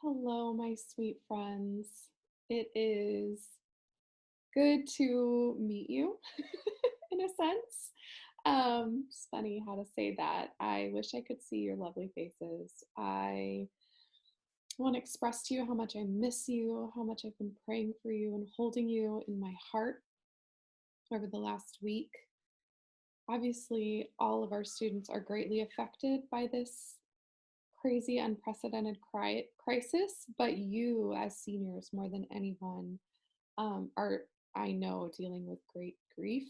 Hello, my sweet friends. It is good to meet you in a sense. It's funny how to say that. I wish I could see your lovely faces. I want to express to you how much I miss you, how much I've been praying for you and holding you in my heart over the last week. Obviously, all of our students are greatly affected by this crazy, unprecedented crisis, but you, as seniors, more than anyone, are, I know, dealing with great grief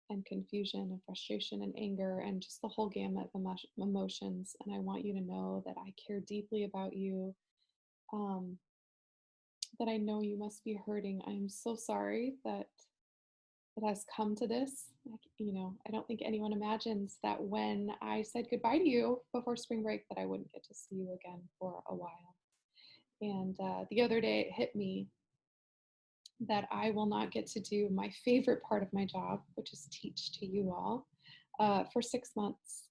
and confusion and frustration and anger and just the whole gamut of emotions. And I want you to know that I care deeply about you, um, that I know you must be hurting. I am so sorry that it has come to this. I don't think anyone imagines that when I said goodbye to you before spring break, that I wouldn't get to see you again for a while. And the other day, it hit me that I will not get to do my favorite part of my job, which is teach to you all, for 6 months.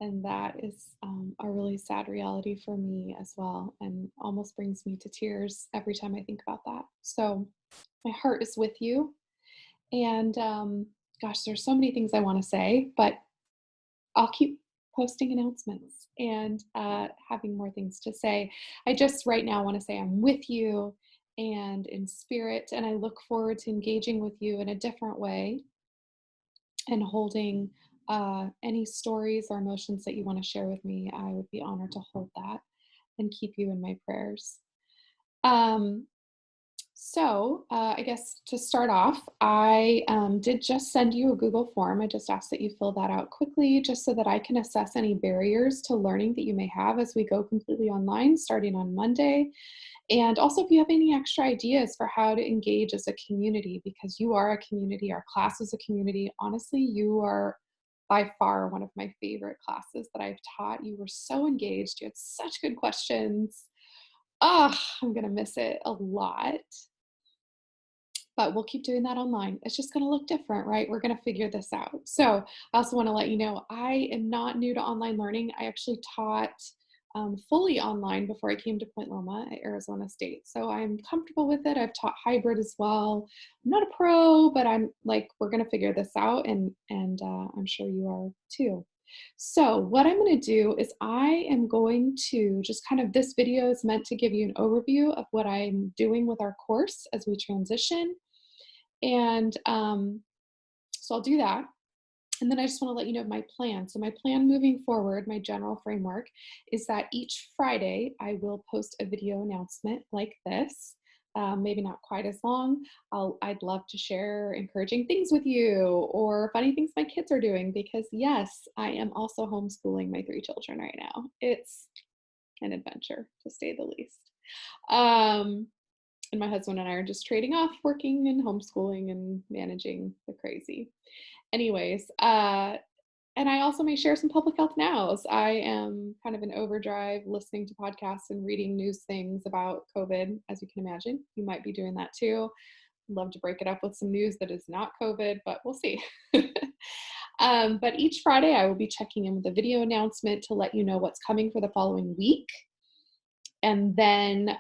And that is a really sad reality for me as well, and almost brings me to tears every time I think about that. So my heart is with you. And gosh, there's so many things I want to say, but I'll keep posting announcements and having more things to say. I just right now want to say I'm with you and in spirit, and I look forward to engaging with you in a different way and holding any stories or emotions that you want to share with me. I would be honored to hold that and keep you in my prayers. Um, I guess to start off, I did just send you a Google form. I just asked that you fill that out quickly, just so that I can assess any barriers to learning that you may have as we go completely online starting on Monday. And also, if you have any extra ideas for how to engage as a community, because you are a community, our class is a community. Honestly, you are by far one of my favorite classes that I've taught. You were so engaged. You had such good questions. I'm going to miss it a lot, but we'll keep doing that online. It's just going to look different, right? We're going to figure this out. So I also want to let you know, I am not new to online learning. I actually taught fully online before I came to Point Loma at Arizona State. So I'm comfortable with it. I've taught hybrid as well. I'm not a pro, but I'm like, we're going to figure this out, and I'm sure you are too. So what I'm going to do is I am going to just kind of, this video is meant to give you an overview of what I'm doing with our course as we transition. And so I'll do that. And then I just want to let you know my plan. So my plan moving forward, my general framework, is that each Friday I will post a video announcement like this. Maybe not quite as long. I'd love to share encouraging things with you or funny things my kids are doing, because yes, I am also homeschooling my 3 children right now. It's an adventure, to say the least. And my husband and I are just trading off working and homeschooling and managing the crazy. Anyways, and I also may share some public health nows. I am kind of in overdrive listening to podcasts and reading news things about COVID, as you can imagine. You might be doing that too. Love to break it up with some news that is not COVID, but we'll see. But each Friday I will be checking in with a video announcement to let you know what's coming for the following week. And then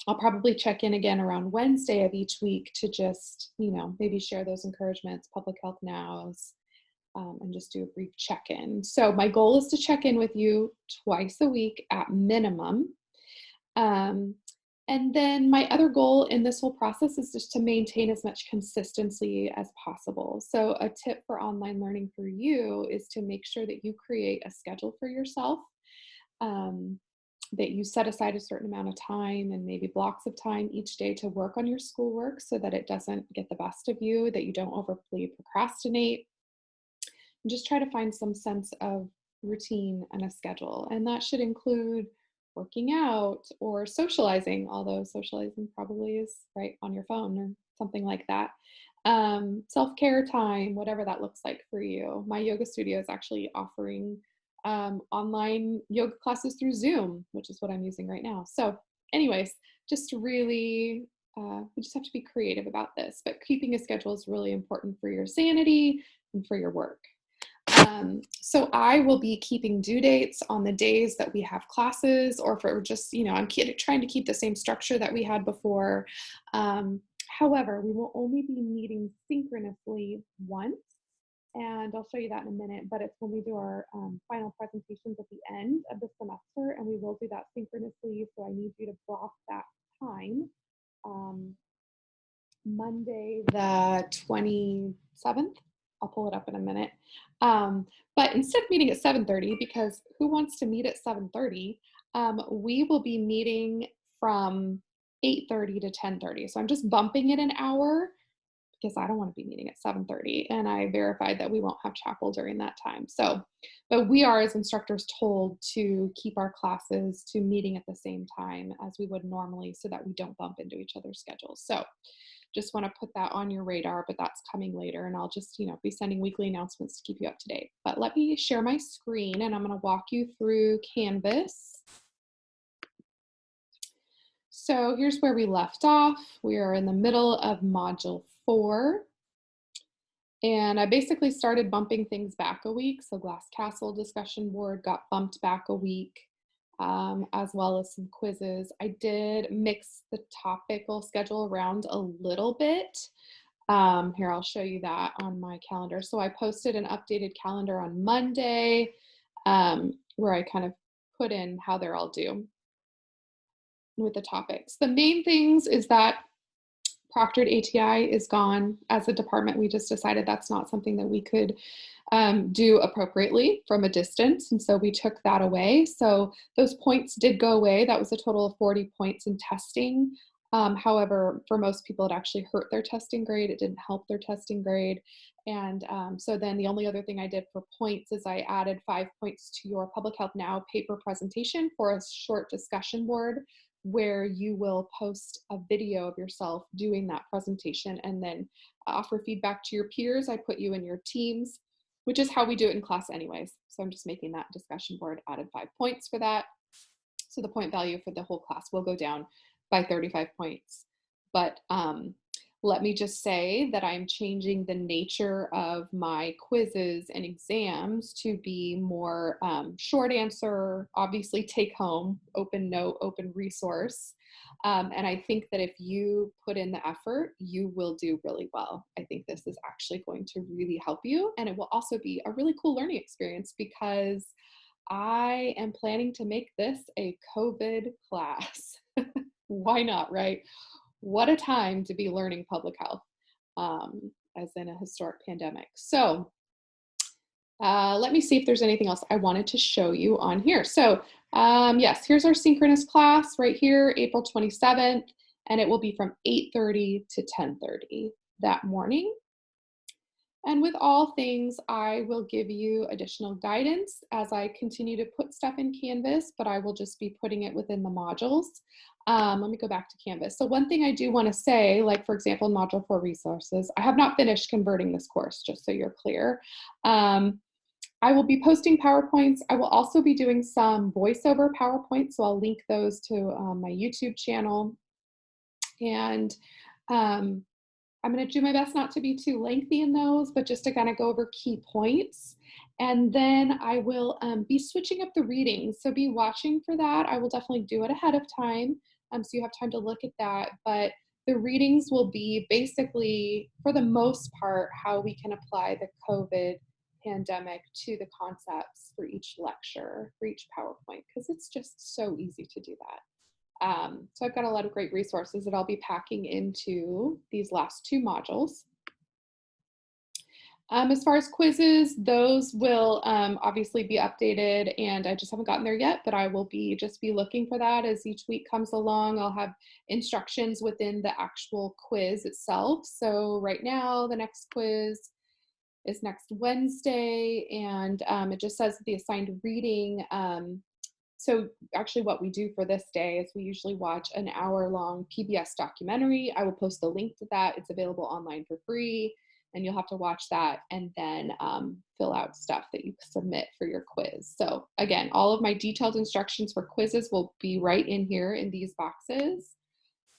I'll probably check in again around Wednesday of each week to just, maybe share those encouragements, public health nows, and just do a brief check-in. So my goal is to check in with you twice a week at minimum. And then my other goal in this whole process is just to maintain as much consistency as possible. So a tip for online learning for you is to make sure that you create a schedule for yourself. That you set aside a certain amount of time and maybe blocks of time each day to work on your schoolwork so that it doesn't get the best of you, that you don't overly procrastinate. And just try to find some sense of routine and a schedule. And that should include working out or socializing, although socializing probably is right on your phone or something like that. Self-care time, whatever that looks like for you. My yoga studio is actually offering online yoga classes through Zoom, which is what I'm using right now. So anyways, just really, we just have to be creative about this, but keeping a schedule is really important for your sanity and for your work. So I will be keeping due dates on the days that we have classes, or for just, I'm trying to keep the same structure that we had before. However, we will only be meeting synchronously once, and I'll show you that in a minute, but it's when we do our final presentations at the end of the semester, and we will do that synchronously. So I need you to block that time. Monday, the 27th. I'll pull it up in a minute. But instead of meeting at 7:30, because who wants to meet at 7:30, we will be meeting from 8:30 to 10:30. So I'm just bumping it an hour because I don't want to be meeting at 7:30. And I verified that we won't have chapel during that time. So, but we are, as instructors, told to keep our classes to meeting at the same time as we would normally so that we don't bump into each other's schedules. So just want to put that on your radar, but that's coming later. And I'll just, be sending weekly announcements to keep you up to date. But let me share my screen and I'm going to walk you through Canvas. So here's where we left off. We are in the middle of module 4. And I basically started bumping things back a week. So Glass Castle discussion board got bumped back a week, as well as some quizzes. I did mix the topical schedule around a little bit. Here, I'll show you that on my calendar. So I posted an updated calendar on Monday, where I kind of put in how they're all due with the topics. The main things is that proctored ATI is gone. As a department, we just decided that's not something that we could do appropriately from a distance. And so we took that away. So those points did go away. That was a total of 40 points in testing. However, for most people, it actually hurt their testing grade. It didn't help their testing grade. And so then the only other thing I did for points is I added 5 points to your Public Health Now paper presentation for a short discussion board where you will post a video of yourself doing that presentation and then offer feedback to your peers. I put you in your teams, which is how we do it in class anyways. So I'm just making that discussion board, added 5 points for that. So the point value for the whole class will go down by 35 points. But let me just say that I'm changing the nature of my quizzes and exams to be more short answer, obviously take home, open note, open resource. And I think that if you put in the effort, you will do really well. I think this is actually going to really help you. And it will also be a really cool learning experience because I am planning to make this a COVID class. Why not, right? What a time to be learning public health, as in a historic pandemic. So let me see if there's anything else I wanted to show you on here. So yes, here's our synchronous class right here, April 27th, and it will be from 8:30 to 10:30 that morning. And with all things, I will give you additional guidance as I continue to put stuff in Canvas, but I will just be putting it within the modules. Let me go back to Canvas. So one thing I do want to say, like for example, Module 4 resources, I have not finished converting this course, just so you're clear. I will be posting PowerPoints. I will also be doing some voiceover PowerPoints, so I'll link those to my YouTube channel. And I'm going to do my best not to be too lengthy in those, but just to kind of go over key points. And then I will be switching up the readings. So be watching for that. I will definitely do it ahead of time, so you have time to look at that. But the readings will be basically, for the most part, how we can apply the COVID pandemic to the concepts for each lecture, for each PowerPoint, because it's just so easy to do that. So I've got a lot of great resources that I'll be packing into these last 2 modules. As far as quizzes, those will obviously be updated, and I just haven't gotten there yet, but I will be looking for that as each week comes along. I'll have instructions within the actual quiz itself. So right now, the next quiz is next Wednesday, and it just says the assigned reading. So actually what we do for this day is we usually watch an hour-long PBS documentary. I will post the link to that. It's available online for free, and you'll have to watch that and then fill out stuff that you submit for your quiz. So again, all of my detailed instructions for quizzes will be right in here in these boxes.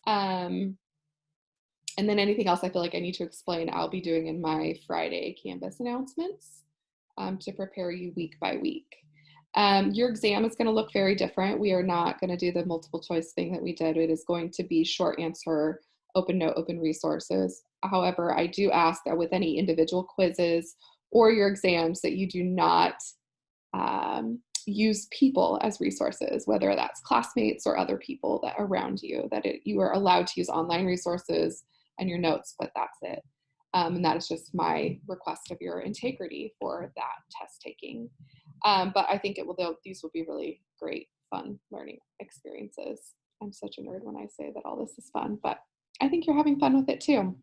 And then anything else I feel like I need to explain, I'll be doing in my Friday Canvas announcements. to prepare you week by week. Your exam is going to look very different. We are not going to do the multiple choice thing that we did. It is going to be short answer, open note, open resources. However, I do ask that with any individual quizzes or your exams that you do not use people as resources, whether that's classmates or other people that are around you, that you are allowed to use online resources and your notes, but that's it. And that is just my request of your integrity for that test taking. But I think these will be really great, fun learning experiences. I'm such a nerd when I say that all this is fun, but I think you're having fun with it too.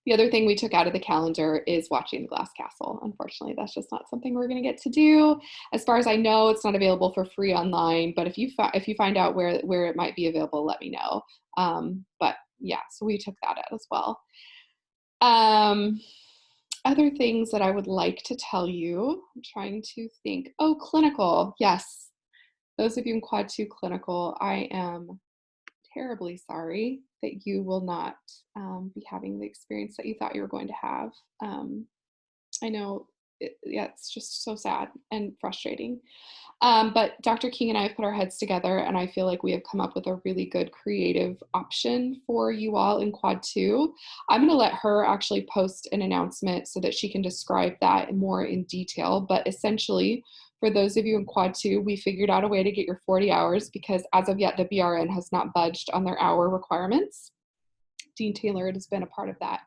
The other thing we took out of the calendar is watching The Glass Castle. Unfortunately, that's just not something we're going to get to do. As far as I know, it's not available for free online, but if you find out where it might be available, let me know. But yeah, so we took that out as well. Other things that I would like to tell you, I'm trying to think. Oh, clinical. Yes. Those of you in Quad 2 clinical, I am terribly sorry that you will not be having the experience that you thought you were going to have. I know, yeah, it's just so sad and frustrating. But Dr. King and I have put our heads together, and I feel like we have come up with a really good creative option for you all in Quad 2. I'm going to let her actually post an announcement so that she can describe that more in detail. But essentially, for those of you in Quad 2, we figured out a way to get your 40 hours because as of yet, the BRN has not budged on their hour requirements. Dean Taylor has been a part of that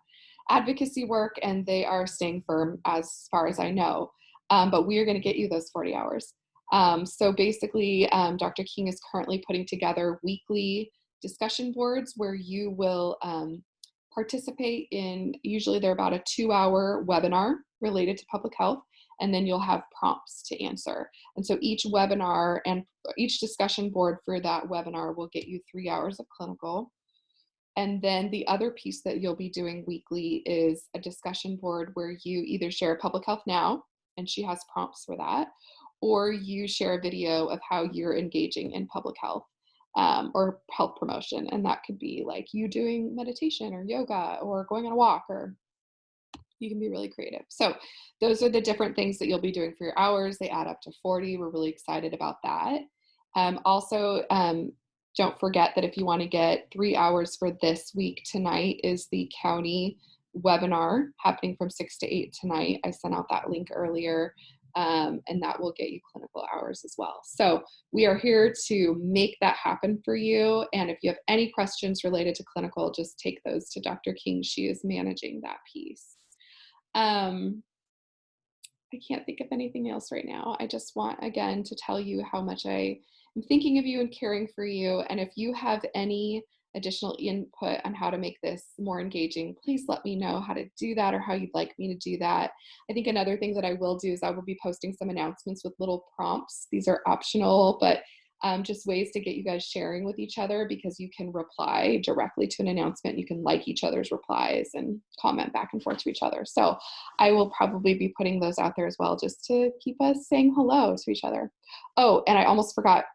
advocacy work, and they are staying firm as far as I know. But we are going to get you those 40 hours. So basically, Dr. King is currently putting together weekly discussion boards where you will participate in, usually they're about a 2-hour webinar related to public health, and then you'll have prompts to answer. And so each webinar and each discussion board for that webinar will get you 3 hours of clinical. And then the other piece that you'll be doing weekly is a discussion board where you either share Public Health Now, and she has prompts for that, or you share a video of how you're engaging in public health or health promotion. And that could be like you doing meditation or yoga or going on a walk, or you can be really creative. So those are the different things that you'll be doing for your hours. They add up to 40. We're really excited about that. Also, don't forget that if you want to get 3 hours for this week, tonight is the county webinar happening from 6 to 8 tonight. I sent out that link earlier, and that will get you clinical hours as well. So we are here to make that happen for you. And if you have any questions related to clinical, just take those to Dr. King. She is managing that piece. I can't think of anything else right now. I just want, again, to tell you how much I am thinking of you and caring for you. And if you have any additional input on how to make this more engaging, please let me know how to do that or how you'd like me to do that. I think another thing that I will do is I will be posting some announcements with little prompts. These are optional, but just ways to get you guys sharing with each other, because you can reply directly to an announcement. You can like each other's replies and comment back and forth to each other. So I will probably be putting those out there as well, just to keep us saying hello to each other. Oh, and I almost forgot.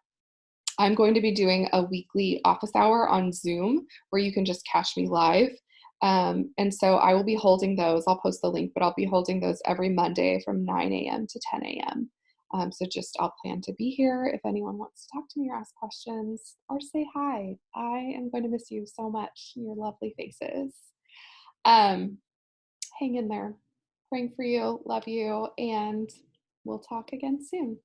I'm going to be doing a weekly office hour on Zoom where you can just catch me live. And so I will be holding those. I'll post the link, but I'll be holding those every Monday from 9 a.m. to 10 a.m. So I'll plan to be here if anyone wants to talk to me or ask questions or say hi. I am going to miss you so much, your lovely faces. Hang in there. Praying for you, love you, and we'll talk again soon.